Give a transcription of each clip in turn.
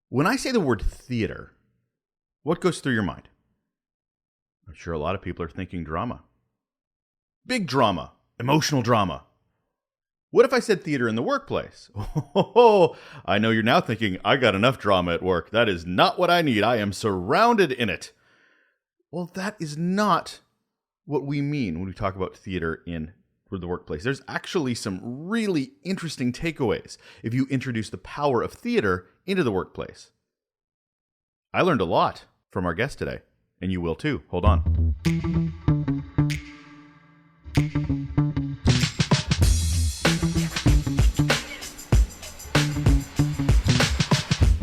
When I say the word theater, what goes through your mind? I'm sure a lot of people are thinking drama. Big drama, emotional drama. What if I said theater in the workplace? Oh, I know you're now thinking, I got enough drama at work. That is not what I need. I am surrounded in it. Well, that is not what we mean when we talk about theater in the workplace. There's actually some really interesting takeaways if you introduce the power of theater into the workplace. I learned a lot from our guest today, and you will too. Hold on.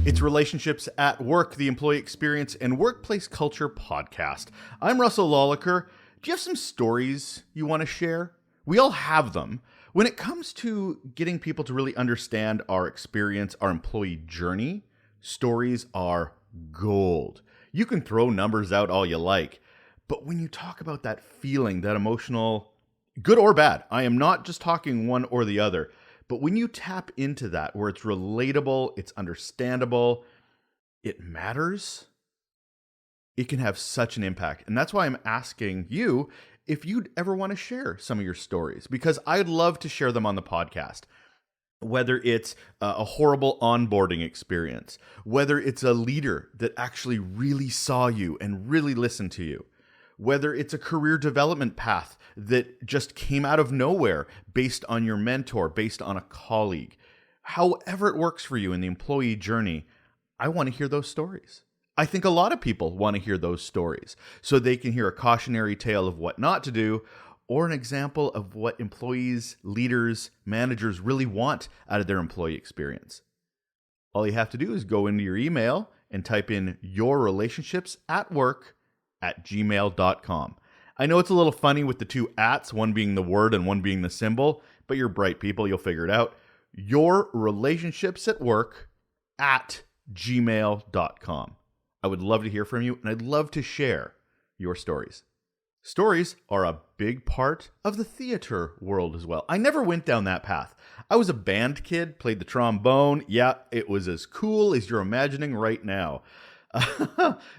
It's Relationships at Work, the Employee Experience and Workplace Culture podcast. I'm Russel. Do you have some stories you want to share? We all have them. When it comes to getting people to really understand our experience, our employee journey, stories are gold. You can throw numbers out all you like, but when you talk about that feeling, that emotional, good or bad, I am not just talking one or the other, but when you tap into that where it's relatable, it's understandable, it matters, it can have such an impact. And that's why I'm asking you if you'd ever want to share some of your stories, because I'd love to share them on the podcast. Whether it's a horrible onboarding experience, whether it's a leader that actually really saw you and really listened to you, whether it's a career development path that just came out of nowhere based on your mentor, based on a colleague, however it works for you in the employee journey, I want to hear those stories. I think a lot of people want to hear those stories so they can hear a cautionary tale of what not to do, or an example of what employees, leaders, managers really want out of their employee experience. All you have to do is go into your email and type in yourrelationshipsatwork@gmail.com. I know it's a little funny with the two ats, one being the word and one being the symbol, but you're bright people, you'll figure it out. yourrelationshipsatwork@gmail.com. I would love to hear from you, and I'd love to share your stories. Stories are a big part of the theater world as well. I never went down that path. I was a band kid, played the trombone. Yeah, it was as cool as you're imagining right now.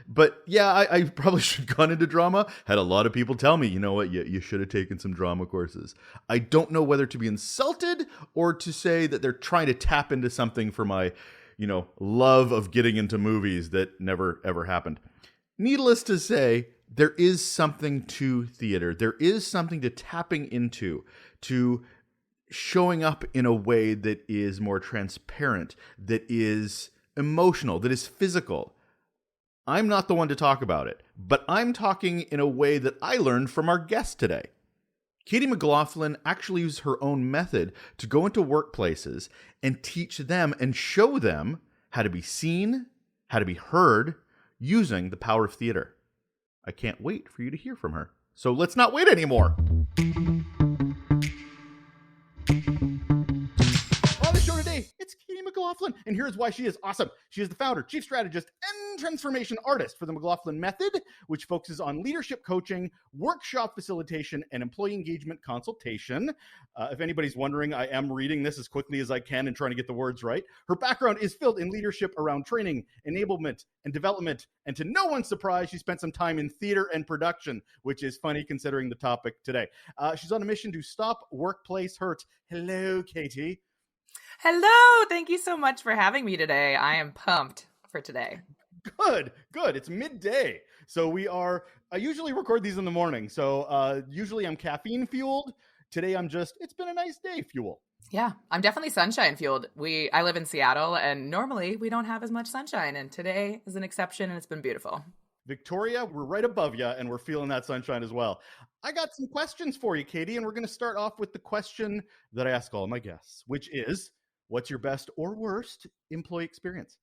But yeah, I probably should have gone into drama. Had a lot of people tell me, you know what, you should have taken some drama courses. I don't know whether to be insulted or to say that they're trying to tap into something for my, love of getting into movies that never ever happened. Needless to say, there is something to theater. There is something to tapping into, to showing up in a way that is more transparent, that is emotional, that is physical. I'm not the one to talk about it, but I'm talking in a way that I learned from our guest today. Katie McLaughlin actually used her own method to go into workplaces and teach them and show them how to be seen, how to be heard, using the power of theater. I can't wait for you to hear from her. So let's not wait anymore. On the show today, it's Katie McLaughlin, and here's why she is awesome. She is the founder, chief strategist, and transformation artist for the McLaughlin Method, which focuses on leadership coaching, workshop facilitation, and employee engagement consultation. If anybody's wondering, I am reading this as quickly as I can and trying to get the words right. Her background is filled in leadership around training, enablement, and development. And to no one's surprise, she spent some time in theater and production, which is funny considering the topic today. She's on a mission to stop workplace hurt. Hello, Katie. Hello. Thank you so much for having me today. I am pumped for today. Good. It's midday. So I usually record these in the morning. So usually I'm caffeine fueled. Today it's been a nice day fuel. Yeah, I'm definitely sunshine fueled. I live in Seattle and normally we don't have as much sunshine. And today is an exception and it's been beautiful. Victoria, we're right above you and we're feeling that sunshine as well. I got some questions for you, Katie, and we're going to start off with the question that I ask all my guests, which is, what's your best or worst employee experience?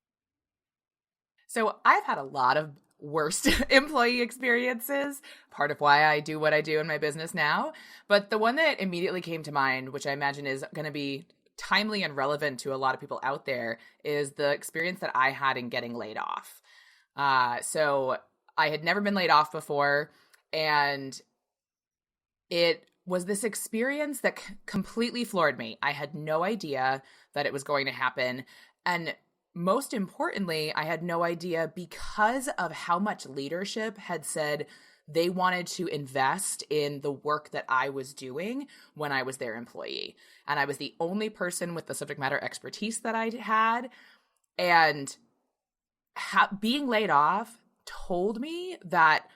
So I've had a lot of worst employee experiences, part of why I do what I do in my business now. But the one that immediately came to mind, which I imagine is going to be timely and relevant to a lot of people out there, is the experience that I had in getting laid off. So I had never been laid off before, and it was this experience that completely floored me. I had no idea that it was going to happen. And most importantly, I had no idea because of how much leadership had said they wanted to invest in the work that I was doing when I was their employee. And I was the only person with the subject matter expertise that I had. And being laid off told me that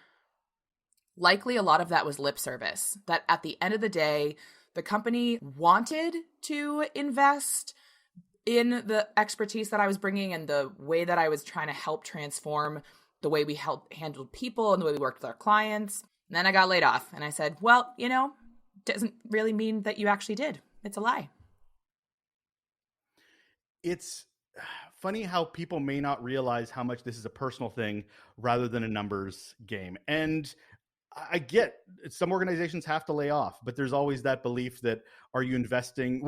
likely a lot of that was lip service, that at the end of the day, the company wanted to invest in the expertise that I was bringing and the way that I was trying to help transform the way we handled people and the way we worked with our clients. And then I got laid off and I said, well, doesn't really mean that you actually did. It's a lie. It's funny how people may not realize how much this is a personal thing rather than a numbers game. And I get some organizations have to lay off, but there's always that belief that what are you investing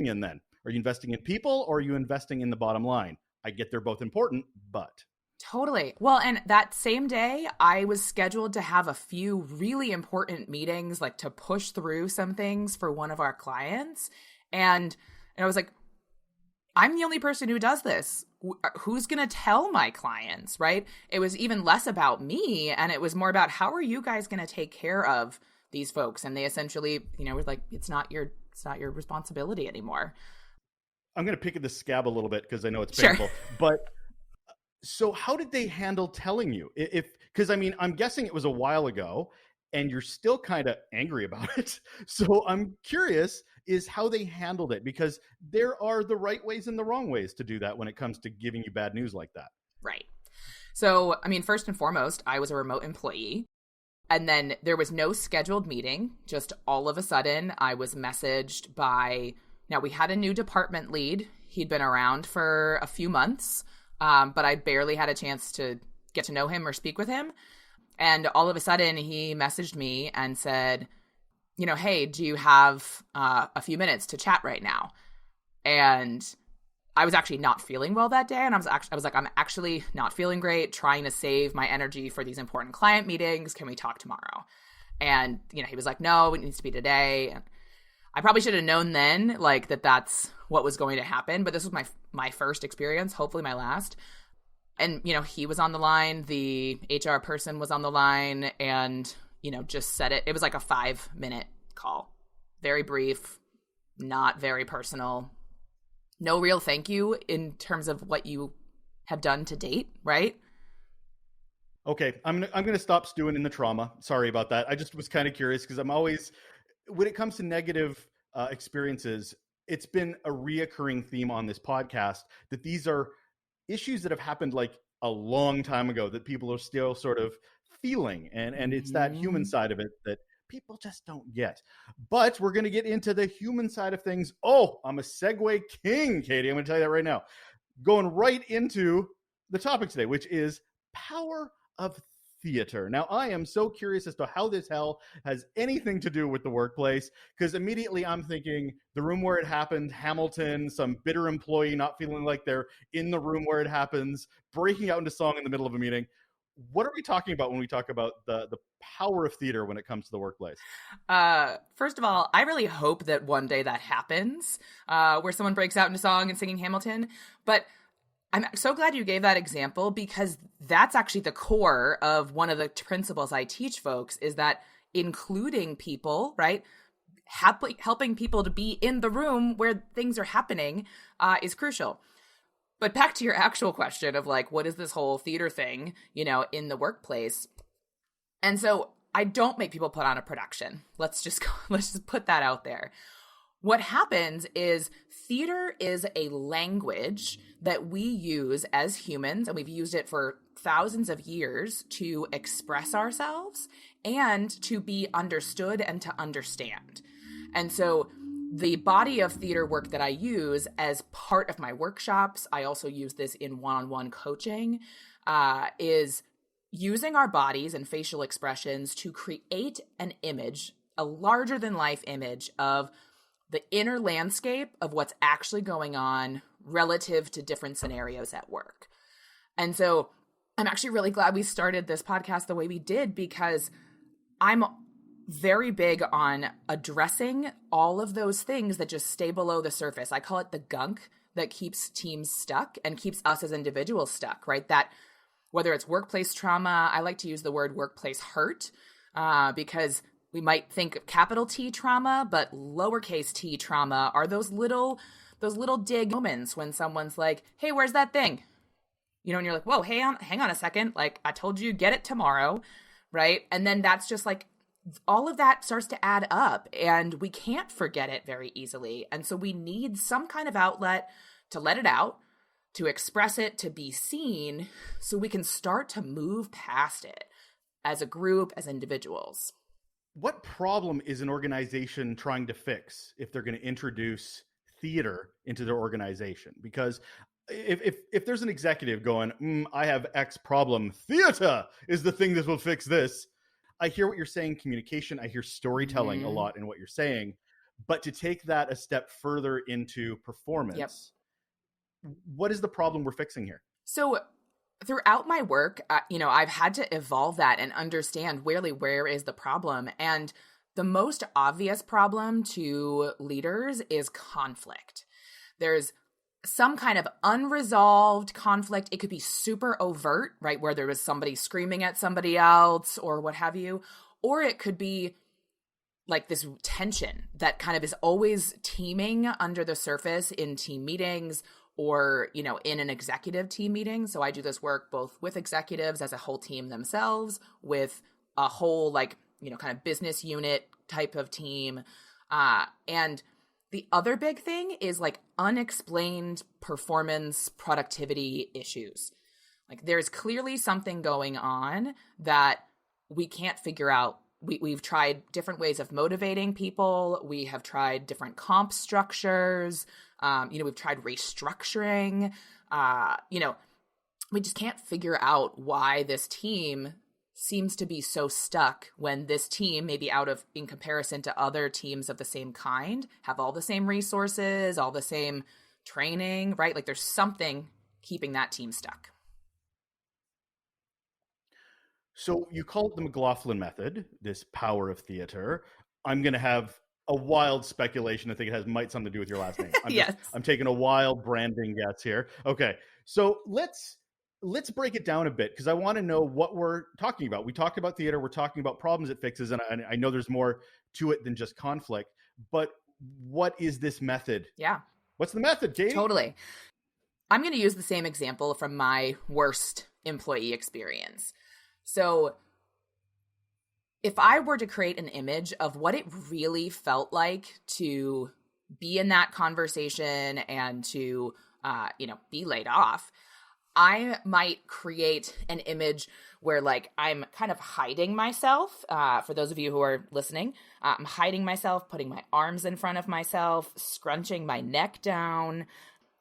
in then? Are you investing in people or are you investing in the bottom line? I get they're both important, but. Totally. Well, and that same day, I was scheduled to have a few really important meetings, like to push through some things for one of our clients. And I was like, I'm the only person who does this. Who's going to tell my clients, right? It was even less about me. And it was more about how are you guys going to take care of these folks? And they essentially, were like, it's not your responsibility anymore. I'm going to pick at the scab a little bit because I know it's painful, Sure. But so how did they handle telling you? Because I'm guessing it was a while ago and you're still kind of angry about it. So I'm curious is how they handled it, because there are the right ways and the wrong ways to do that when it comes to giving you bad news like that. Right. So, first and foremost, I was a remote employee. And then there was no scheduled meeting. Just all of a sudden, I was messaged now we had a new department lead. He'd been around for a few months, but I barely had a chance to get to know him or speak with him. And all of a sudden, he messaged me and said, hey, do you have a few minutes to chat right now? And I was actually not feeling well that day. And I was like, I'm actually not feeling great, trying to save my energy for these important client meetings. Can we talk tomorrow? And, he was like, no, it needs to be today. And I probably should have known then, like, that's what was going to happen. But this was my first experience, hopefully my last. And, he was on the line. The HR person was on the line and, just said it. It was like a 5-minute call. Very brief, not very personal. No real thank you in terms of what you have done to date, right? Okay, I'm gonna stop stewing in the trauma. Sorry about that. I just was kind of curious because I'm always, when it comes to negative experiences, it's been a reoccurring theme on this podcast that these are issues that have happened like a long time ago that people are still sort of feeling, and it's that human side of it that people just don't get. But we're going to get into the human side of things. Oh, I'm a segue king, Katie. I'm going to tell you that right now. Going right into the topic today, which is power of theater. Now, I am so curious as to how this hell has anything to do with the workplace, because immediately I'm thinking the room where it happened, Hamilton, some bitter employee not feeling like they're in the room where it happens, breaking out into song in the middle of a meeting. What are we talking about when we talk about the power of theater when it comes to the workplace? First of all, I really hope that one day that happens, where someone breaks out into song and singing Hamilton. But I'm so glad you gave that example, because that's actually the core of one of the principles I teach folks, is that including people, right? Helping people to be in the room where things are happening is crucial. But back to your actual question of like, what is this whole theater thing, in the workplace? And so I don't make people put on a production. Let's just put that out there. What happens is theater is a language that we use as humans, and we've used it for thousands of years to express ourselves and to be understood and to understand. And so the body of theater work that I use as part of my workshops, I also use this in one-on-one coaching, is using our bodies and facial expressions to create an image, a larger than life image of the inner landscape of what's actually going on relative to different scenarios at work. And so I'm actually really glad we started this podcast the way we did, because I'm very big on addressing all of those things that just stay below the surface. I call it the gunk that keeps teams stuck and keeps us as individuals stuck, right? That whether it's workplace trauma, I like to use the word workplace hurt because we might think of capital T trauma, but lowercase t trauma are those little dig moments when someone's like, hey, where's that thing? And you're like, whoa, hang on a second. Like, I told you, get it tomorrow, right? And then that's just like, all of that starts to add up and we can't forget it very easily. And so we need some kind of outlet to let it out, to express it, to be seen, so we can start to move past it as a group, as individuals. What problem is an organization trying to fix if they're going to introduce theater into their organization? Because if there's an executive going, I have X problem, theater is the thing that will fix this. I hear what you're saying, communication. I hear storytelling a lot in what you're saying. But to take that a step further into performance, what is the problem we're fixing here? So throughout my work, I've had to evolve that and understand where is the problem. And the most obvious problem to leaders is conflict. There's some kind of unresolved conflict. It could be super overt, right? Where there was somebody screaming at somebody else or what have you. Or it could be like this tension that kind of is always teeming under the surface in team meetings or, in an executive team meeting. So I do this work both with executives as a whole team themselves, with a whole kind of business unit type of team. And the other big thing is like unexplained performance productivity issues. Like there's clearly something going on that we can't figure out. We've tried different ways of motivating people. We have tried different comp structures. We've tried restructuring. We just can't figure out why this team seems to be so stuck when this team, maybe in comparison to other teams of the same kind, have all the same resources, all the same training, right? Like there's something keeping that team stuck. So you call it the McLaughlin method, this power of theater. I'm going to have a wild speculation. I think it might something to do with your last name. I'm taking a wild branding guess here. Okay. So let's break it down a bit because I want to know what we're talking about. We talked about theater. We're talking about problems it fixes. And I know there's more to it than just conflict. But what is this method? Yeah. What's the method, Katie? Totally. I'm going to use the same example from my worst employee experience. So if I were to create an image of what it really felt like to be in that conversation and to, be laid off, I might create an image where like I'm kind of hiding myself. For those of you who are listening, I'm hiding myself, putting my arms in front of myself, scrunching my neck down.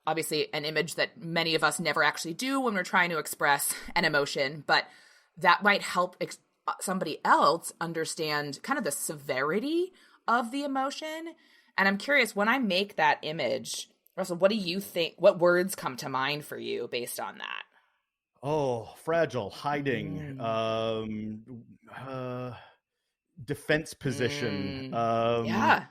Obviously an image that many of us never actually do when we're trying to express an emotion, but that might help somebody else understand kind of the severity of the emotion. And I'm curious, when I make that image, Russell, what do you think? What words come to mind for you based on that? Oh, fragile, hiding, defense position. Yeah.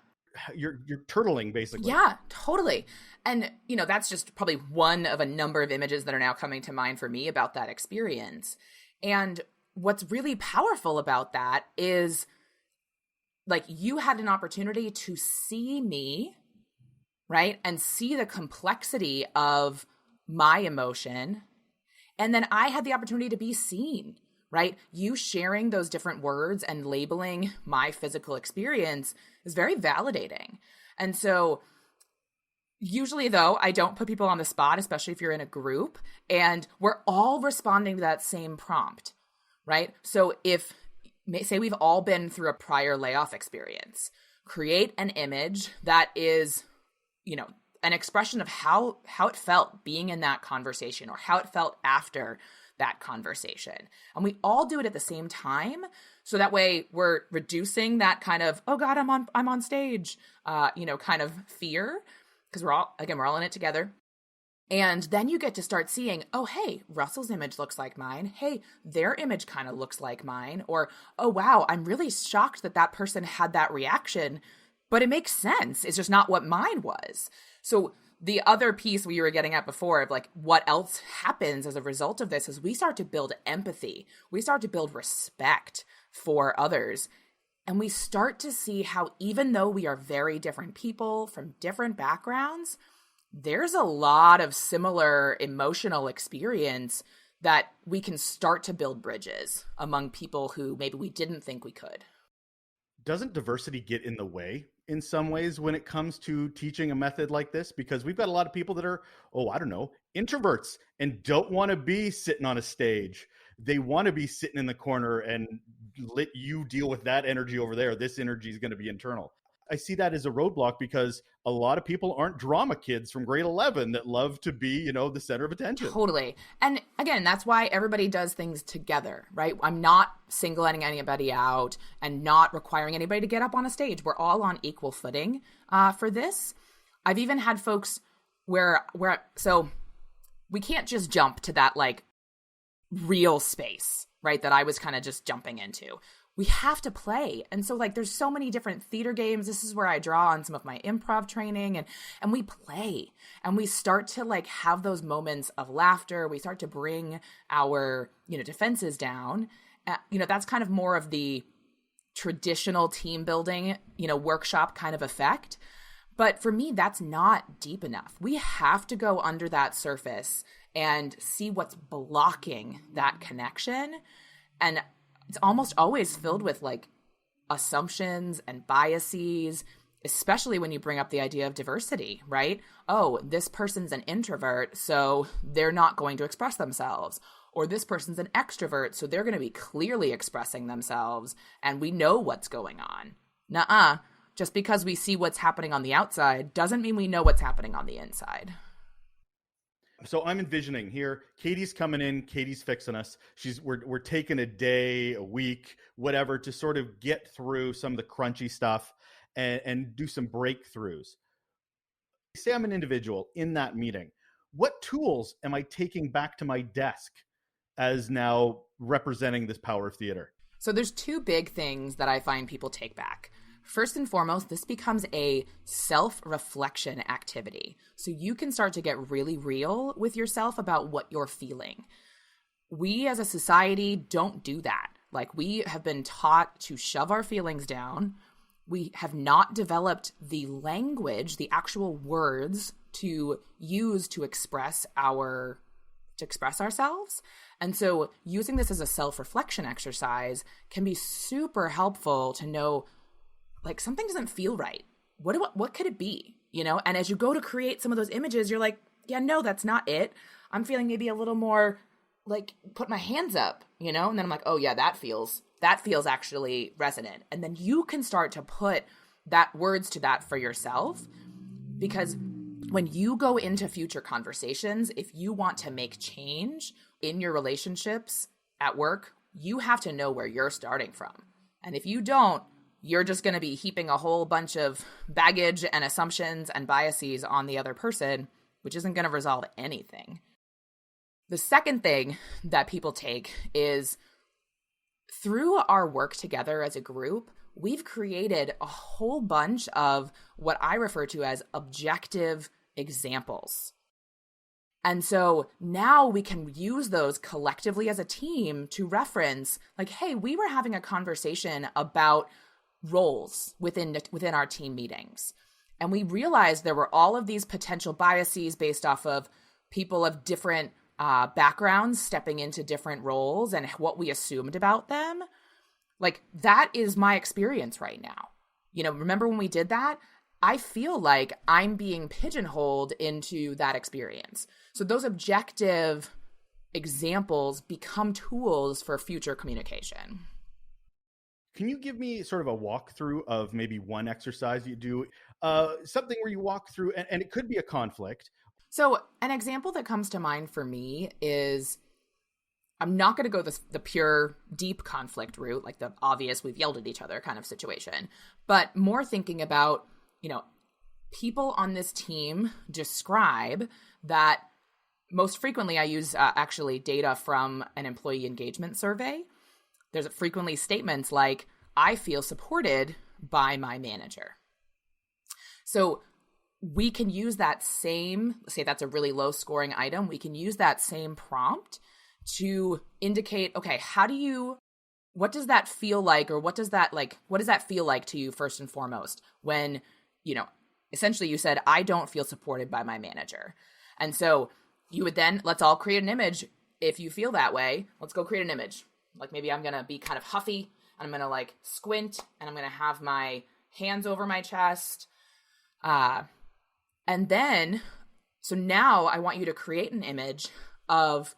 You're turtling, basically. Yeah, totally. And, that's just probably one of a number of images that are now coming to mind for me about that experience. And what's really powerful about that is like you had an opportunity to see me, right? And see the complexity of my emotion. And then I had the opportunity to be seen, right? You sharing those different words and labeling my physical experience is very validating. And so usually though, I don't put people on the spot, especially if you're in a group and we're all responding to that same prompt, right? So say we've all been through a prior layoff experience, create an image that is, an expression of how it felt being in that conversation or how it felt after that conversation. And we all do it at the same time. So that way we're reducing that kind of, oh God, I'm on stage, kind of fear. Because we're all in it together. And then you get to start seeing, oh, hey, Russell's image looks like mine. Hey, their image kind of looks like mine. Or, oh, wow, I'm really shocked that person had that reaction, but it makes sense. It's just not what mine was. So the other piece we were getting at before of like what else happens as a result of this is we start to build empathy. We start to build respect for others. And we start to see how even though we are very different people from different backgrounds, there's a lot of similar emotional experience that we can start to build bridges among people who maybe we didn't think we could. Doesn't diversity get in the way in some ways when it comes to teaching a method like this? Because we've got a lot of people that are, introverts and don't want to be sitting on a stage. They want to be sitting in the corner and let you deal with that energy over there. This energy is going to be internal. I see that as a roadblock because a lot of people aren't drama kids from grade 11 that love to be, the center of attention. Totally. And again, that's why everybody does things together, right? I'm not singling anybody out and not requiring anybody to get up on a stage. We're all on equal footing for this. I've even had folks so we can't just jump to that like real space, right? That I was kind of just jumping into. We have to play. And so like there's so many different theater games. This is where I draw on some of my improv training and we play and we start to like have those moments of laughter. We start to bring our, defenses down. That's kind of more of the traditional team building, workshop kind of effect. But for me, that's not deep enough. We have to go under that surface and see what's blocking that connection. And it's almost always filled with like assumptions and biases, especially when you bring up the idea of diversity, right? Oh, this person's an introvert, so they're not going to express themselves. Or this person's an extrovert, so they're going to be clearly expressing themselves, and we know what's going on. Nuh-uh. Just because we see what's happening on the outside doesn't mean we know what's happening on the inside. So I'm envisioning here, Katie's coming in, Katie's fixing us. We're taking a day, a week, whatever, to sort of get through some of the crunchy stuff and do some breakthroughs. Say I'm an individual in that meeting. What tools am I taking back to my desk as now representing this power of theater? So there's two big things that I find people take back. First and foremost, this becomes a self-reflection activity. So you can start to get really real with yourself about what you're feeling. We as a society don't do that. Like we have been taught to shove our feelings down. We have not developed the language, the actual words to use to express ourselves. And so using this as a self-reflection exercise can be super helpful to know like something doesn't feel right. What could it be? And as you go to create some of those images, you're like, yeah, no, that's not it. I'm feeling maybe a little more like put my hands up, and then I'm like, oh yeah, that feels actually resonant. And then you can start to put that words to that for yourself, because when you go into future conversations, if you want to make change in your relationships at work, you have to know where you're starting from. And if you don't, you're just going to be heaping a whole bunch of baggage and assumptions and biases on the other person, which isn't going to resolve anything. The second thing that people take is through our work together as a group, we've created a whole bunch of what I refer to as objective examples. And so now we can use those collectively as a team to reference like, hey, we were having a conversation about roles within our team meetings. And we realized there were all of these potential biases based off of people of different backgrounds stepping into different roles and what we assumed about them. Like that is my experience right now. Remember when we did that? I feel like I'm being pigeonholed into that experience. So those objective examples become tools for future communication. Can you give me sort of a walkthrough of maybe one exercise you do, something where you walk through, and it could be a conflict. So an example that comes to mind for me is, I'm not going to go the pure deep conflict route, like the obvious we've yelled at each other kind of situation, but more thinking about, people on this team describe that most frequently I use actually data from an employee engagement survey. There's frequently statements like, I feel supported by my manager. So we can use that same, say that's a really low scoring item, we can use that same prompt to indicate, okay, what does that feel like, or what does that feel like to you first and foremost when, essentially you said, I don't feel supported by my manager. And so you would then, let's all create an image. If you feel that way, let's go create an image. Like maybe I'm going to be kind of huffy and I'm going to like squint and I'm going to have my hands over my chest. And then, so now I want you to create an image of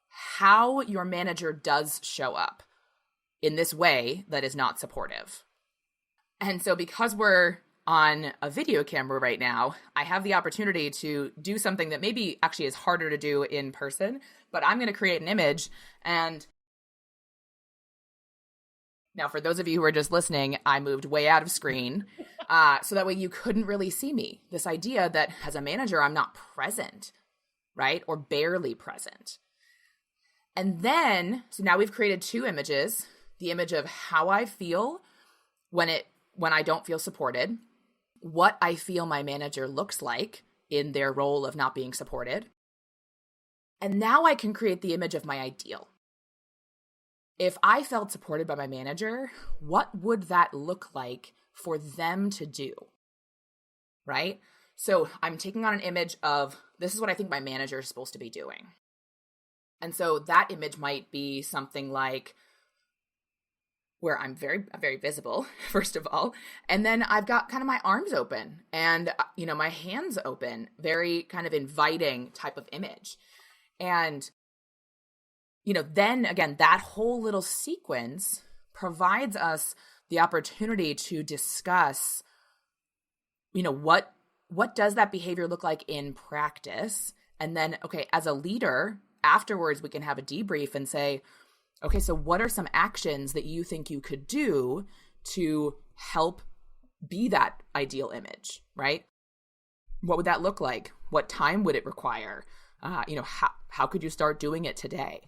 how your manager does show up in this way that is not supportive. And so because we're on a video camera right now, I have the opportunity to do something that maybe actually is harder to do in person, but I'm going to create an image. And now for those of you who are just listening, I moved way out of screen so that way you couldn't really see me. This idea that as a manager, I'm not present, right? Or barely present. And then, so now we've created two images, the image of how I feel when I don't feel supported, what I feel my manager looks like in their role of not being supported. And now I can create the image of my ideal. If I felt supported by my manager, what would that look like for them to do? Right? So I'm taking on an image of, this is what I think my manager is supposed to be doing. And so that image might be something like, where I'm very, very visible, first of all. And then I've got kind of my arms open and, my hands open, very kind of inviting type of image. And, then again, that whole little sequence provides us the opportunity to discuss, what does that behavior look like in practice? And then, okay, as a leader, afterwards, we can have a debrief and say, okay, so what are some actions that you think you could do to help be that ideal image, right? What would that look like? What time would it require? How could you start doing it today?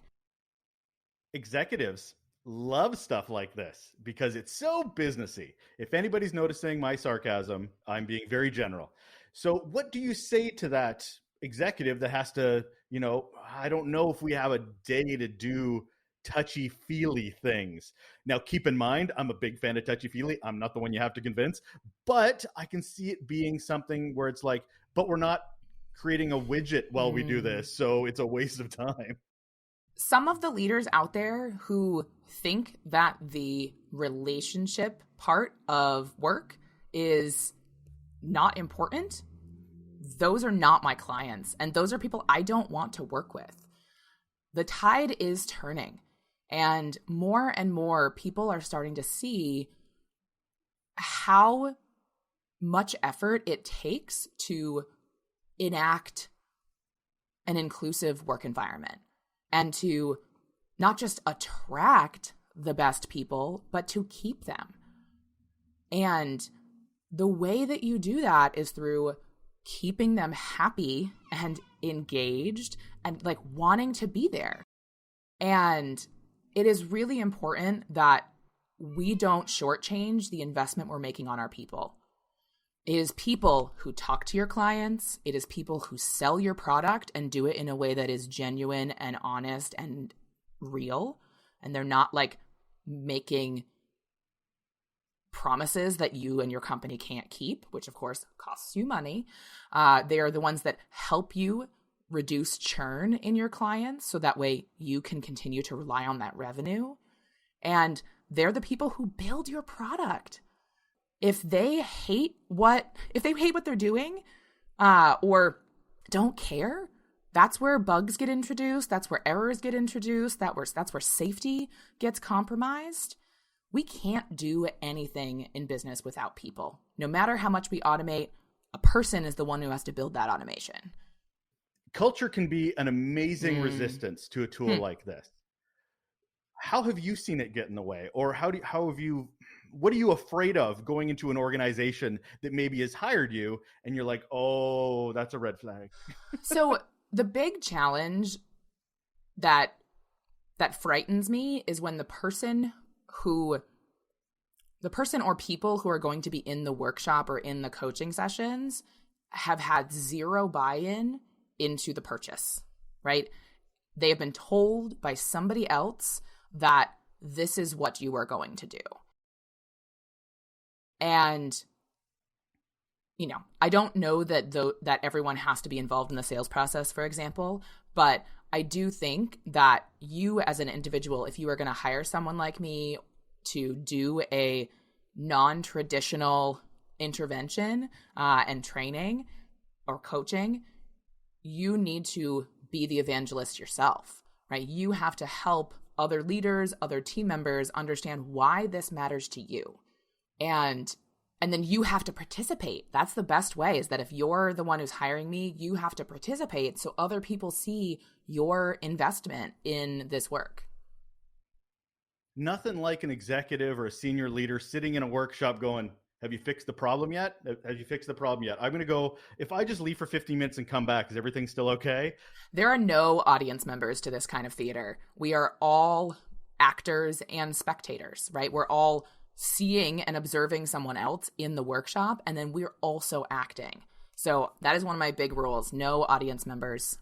Executives love stuff like this because it's so businessy. If anybody's noticing my sarcasm, I'm being very general. So what do you say to that executive that has to, I don't know if we have a day to do touchy-feely things. Now, keep in mind, I'm a big fan of touchy-feely. I'm not the one you have to convince, but I can see it being something where it's like, but we're not creating a widget while we do this, so it's a waste of time. Some of the leaders out there who think that the relationship part of work is not important, those are not my clients, and those are people I don't want to work with. The tide is turning. And more people are starting to see how much effort it takes to enact an inclusive work environment and to not just attract the best people, but to keep them. And the way that you do that is through keeping them happy and engaged and like wanting to be there. And it is really important that we don't shortchange the investment we're making on our people. It is people who talk to your clients. It is people who sell your product and do it in a way that is genuine and honest and real. And they're not like making promises that you and your company can't keep, which of course costs you money. They are the ones that help you reduce churn in your clients so that way you can continue to rely on that revenue. And they're the people who build your product. If they hate what they're doing or don't care, that's where bugs get introduced. That's where errors get introduced. That's where safety gets compromised. We can't do anything in business without people. No matter how much we automate, a person is the one who has to build that automation. Culture can be an amazing resistance to a tool like this. How have you seen it get in the way? Or what are you afraid of going into an organization that maybe has hired you and you're like, oh, that's a red flag? So the big challenge that frightens me is when the person or people who are going to be in the workshop or in the coaching sessions have had zero buy-in into the purchase, right? They have been told by somebody else that this is what you are going to do. And, I don't know that everyone has to be involved in the sales process, for example, but I do think that you as an individual, if you are going to hire someone like me to do a non-traditional intervention and training or coaching, you need to be the evangelist yourself, right? You have to help other leaders, other team members understand why this matters to you. And then you have to participate. That's the best way, is that if you're the one who's hiring me, you have to participate so other people see your investment in this work. Nothing like an executive or a senior leader sitting in a workshop going, have you fixed the problem yet? Have you fixed the problem yet? I'm going to go, if I just leave for 15 minutes and come back, is everything still okay? There are no audience members to this kind of theater. We are all actors and spectators, right? We're all seeing and observing someone else in the workshop, and then we're also acting. So that is one of my big rules. No audience members.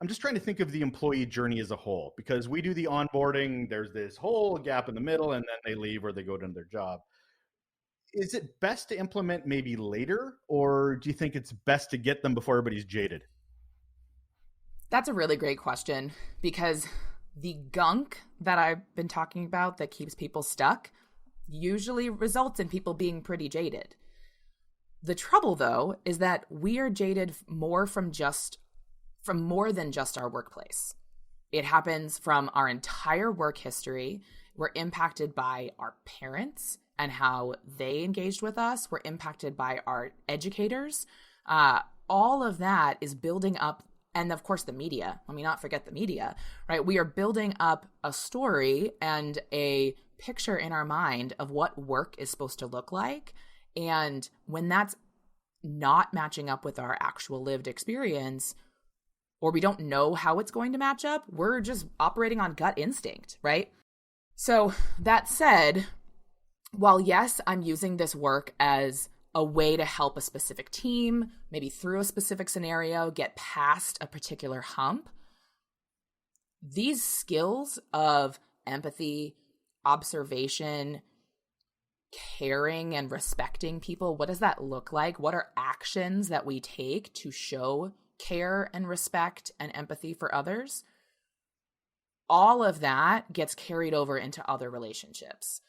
I'm just trying to think of the employee journey as a whole, because we do the onboarding, there's this whole gap in the middle, and then they leave or they go to their job. Is it best to implement maybe later, or do you think it's best to get them before everybody's jaded? That's a really great question, because the gunk that I've been talking about that keeps people stuck usually results in people being pretty jaded. The trouble, though, is that we are jaded from more than just our workplace. It happens from our entire work history. We're impacted by our parents and how they engaged with us. We're impacted by our educators. All of that is building up. And of course, the media. Let me not forget the media, right? We are building up a story and a picture in our mind of what work is supposed to look like. And when that's not matching up with our actual lived experience, or we don't know how it's going to match up, we're just operating on gut instinct, right? So that said, while yes, I'm using this work as a way to help a specific team, maybe through a specific scenario, get past a particular hump, these skills of empathy, observation, caring and respecting people, what does that look like? What are actions that we take to show care and respect and empathy for others? All of that gets carried over into other relationships.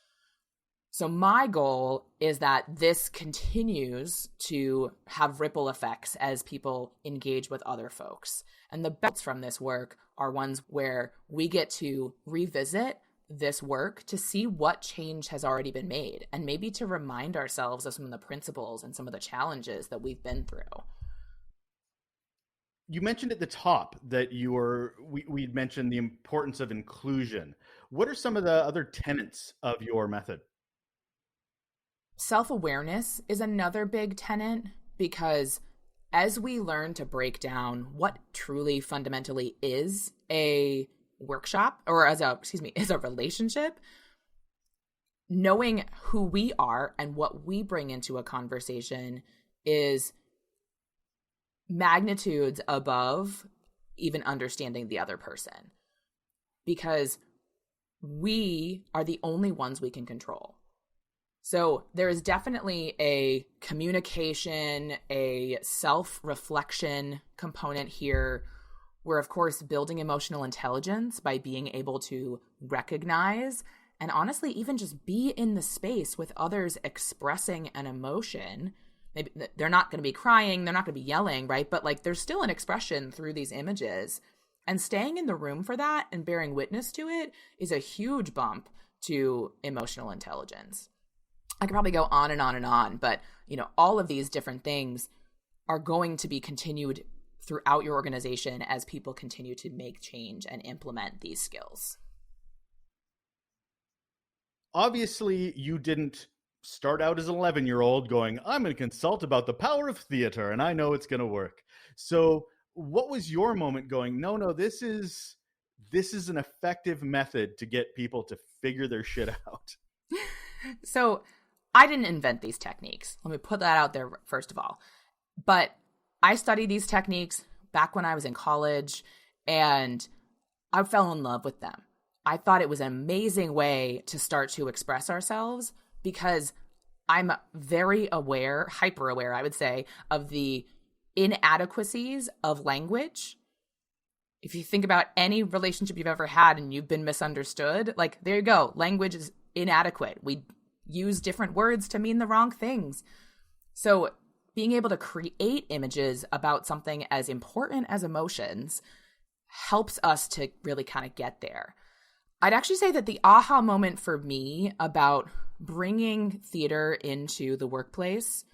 So my goal is that this continues to have ripple effects as people engage with other folks. And the best from this work are ones where we get to revisit this work to see what change has already been made, and maybe to remind ourselves of some of the principles and some of the challenges that we've been through. You mentioned at the top that we'd mentioned the importance of inclusion. What are some of the other tenets of your method? Self-awareness is another big tenet, because as we learn to break down what truly fundamentally is a workshop, or is a relationship, knowing who we are and what we bring into a conversation is magnitudes above even understanding the other person, because we are the only ones we can control. So there is definitely a communication, a self-reflection component here. We're, of course, building emotional intelligence by being able to recognize and honestly even just be in the space with others expressing an emotion. Maybe they're not going to be crying, they're not going to be yelling, right? But like there's still an expression through these images. And staying in the room for that and bearing witness to it is a huge bump to emotional intelligence. I could probably go on and on and on, but all of these different things are going to be continued throughout your organization as people continue to make change and implement these skills. Obviously, you didn't start out as an 11-year-old going, I'm going to consult about the power of theater and I know it's going to work. So what was your moment going, no, this is an effective method to get people to figure their shit out? So I didn't invent these techniques. Let me put that out there first of all. But I studied these techniques back when I was in college, and I fell in love with them. I thought it was an amazing way to start to express ourselves because I'm very aware, hyper aware, I would say, of the inadequacies of language. If you think about any relationship you've ever had and you've been misunderstood, like, there you go. Language is inadequate. We use different words to mean the wrong things. So being able to create images about something as important as emotions helps us to really kind of get there. I'd actually say that the aha moment for me about bringing theater into the workplace,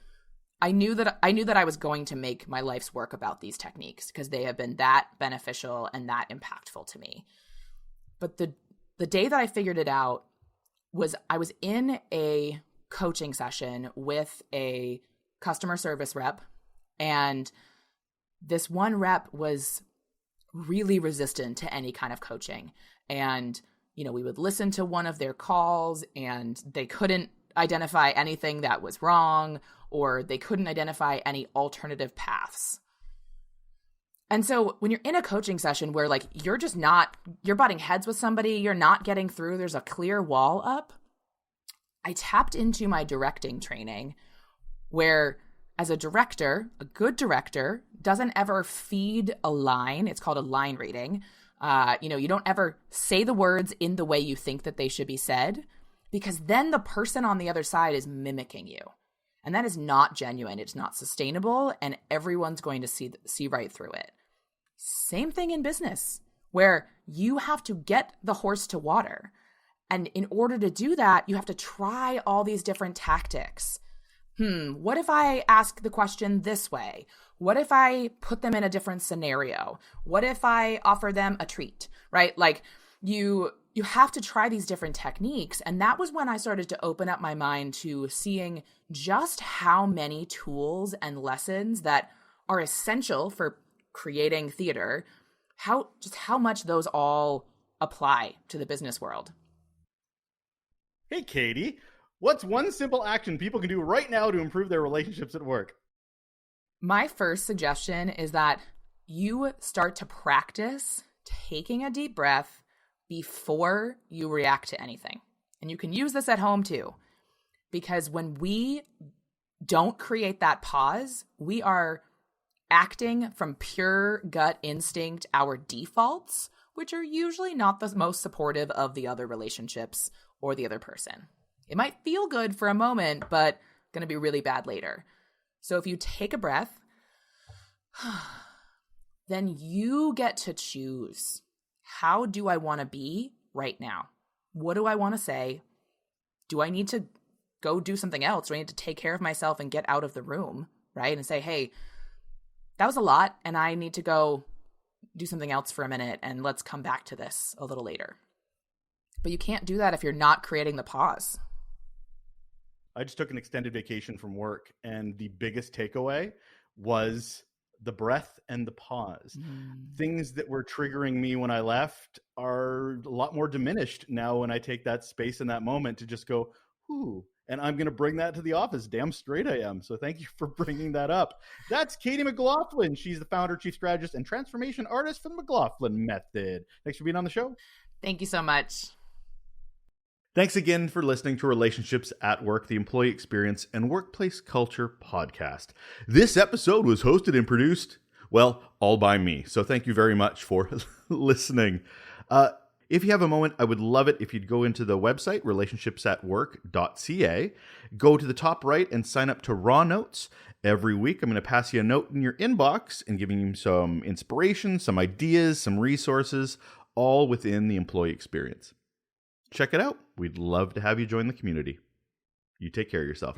I knew that I was going to make my life's work about these techniques because they have been that beneficial and that impactful to me. But the day that I figured it out was I was in a coaching session with a customer service rep, and this one rep was really resistant to any kind of coaching. And, we would listen to one of their calls and they couldn't identify anything that was wrong, or they couldn't identify any alternative paths. And so when you're in a coaching session where you're butting heads with somebody, you're not getting through, there's a clear wall up, I tapped into my directing training where as a director, a good director doesn't ever feed a line. It's called a line reading. You don't ever say the words in the way you think that they should be said, because then the person on the other side is mimicking you. And that is not genuine. It's not sustainable, and everyone's going to see right through it. Same thing in business, where you have to get the horse to water. And in order to do that, you have to try all these different tactics. What if I ask the question this way? What if I put them in a different scenario? What if I offer them a treat, right? Like you have to try these different techniques. And that was when I started to open up my mind to seeing just how many tools and lessons that are essential for creating theater, how much those all apply to the business world. Hey, Katie, what's one simple action people can do right now to improve their relationships at work? My first suggestion is that you start to practice taking a deep breath before you react to anything. And you can use this at home too, because when we don't create that pause, we are acting from pure gut instinct, our defaults, which are usually not the most supportive of the other relationships or the other person. It might feel good for a moment, but going to be really bad later. So if you take a breath, then you get to choose, how do I want to be right now? What do I want to say? Do I need to go do something else? Do I need to take care of myself and get out of the room, right? And say, hey, that was a lot and I need to go do something else for a minute and let's come back to this a little later. But you can't do that if you're not creating the pause. I just took an extended vacation from work, and the biggest takeaway was the breath and the pause. Things that were triggering me when I left are a lot more diminished now when I take that space in that moment to just go, whoo. And I'm going to bring that to the office. Damn straight I am. So thank you for bringing that up. That's Katie McLaughlin. She's the founder, chief strategist, and transformation artist for the McLaughlin Method. Thanks for being on the show. Thank you so much. Thanks again for listening to Relationships at Work, the Employee Experience and Workplace Culture podcast. This episode was hosted and produced, well, all by me. So thank you very much for listening. If you have a moment, I would love it if you'd go into the website, relationshipsatwork.ca, go to the top right and sign up to Raw Notes. Every week, I'm going to pass you a note in your inbox and giving you some inspiration, some ideas, some resources, all within the employee experience. Check it out. We'd love to have you join the community. You take care of yourself.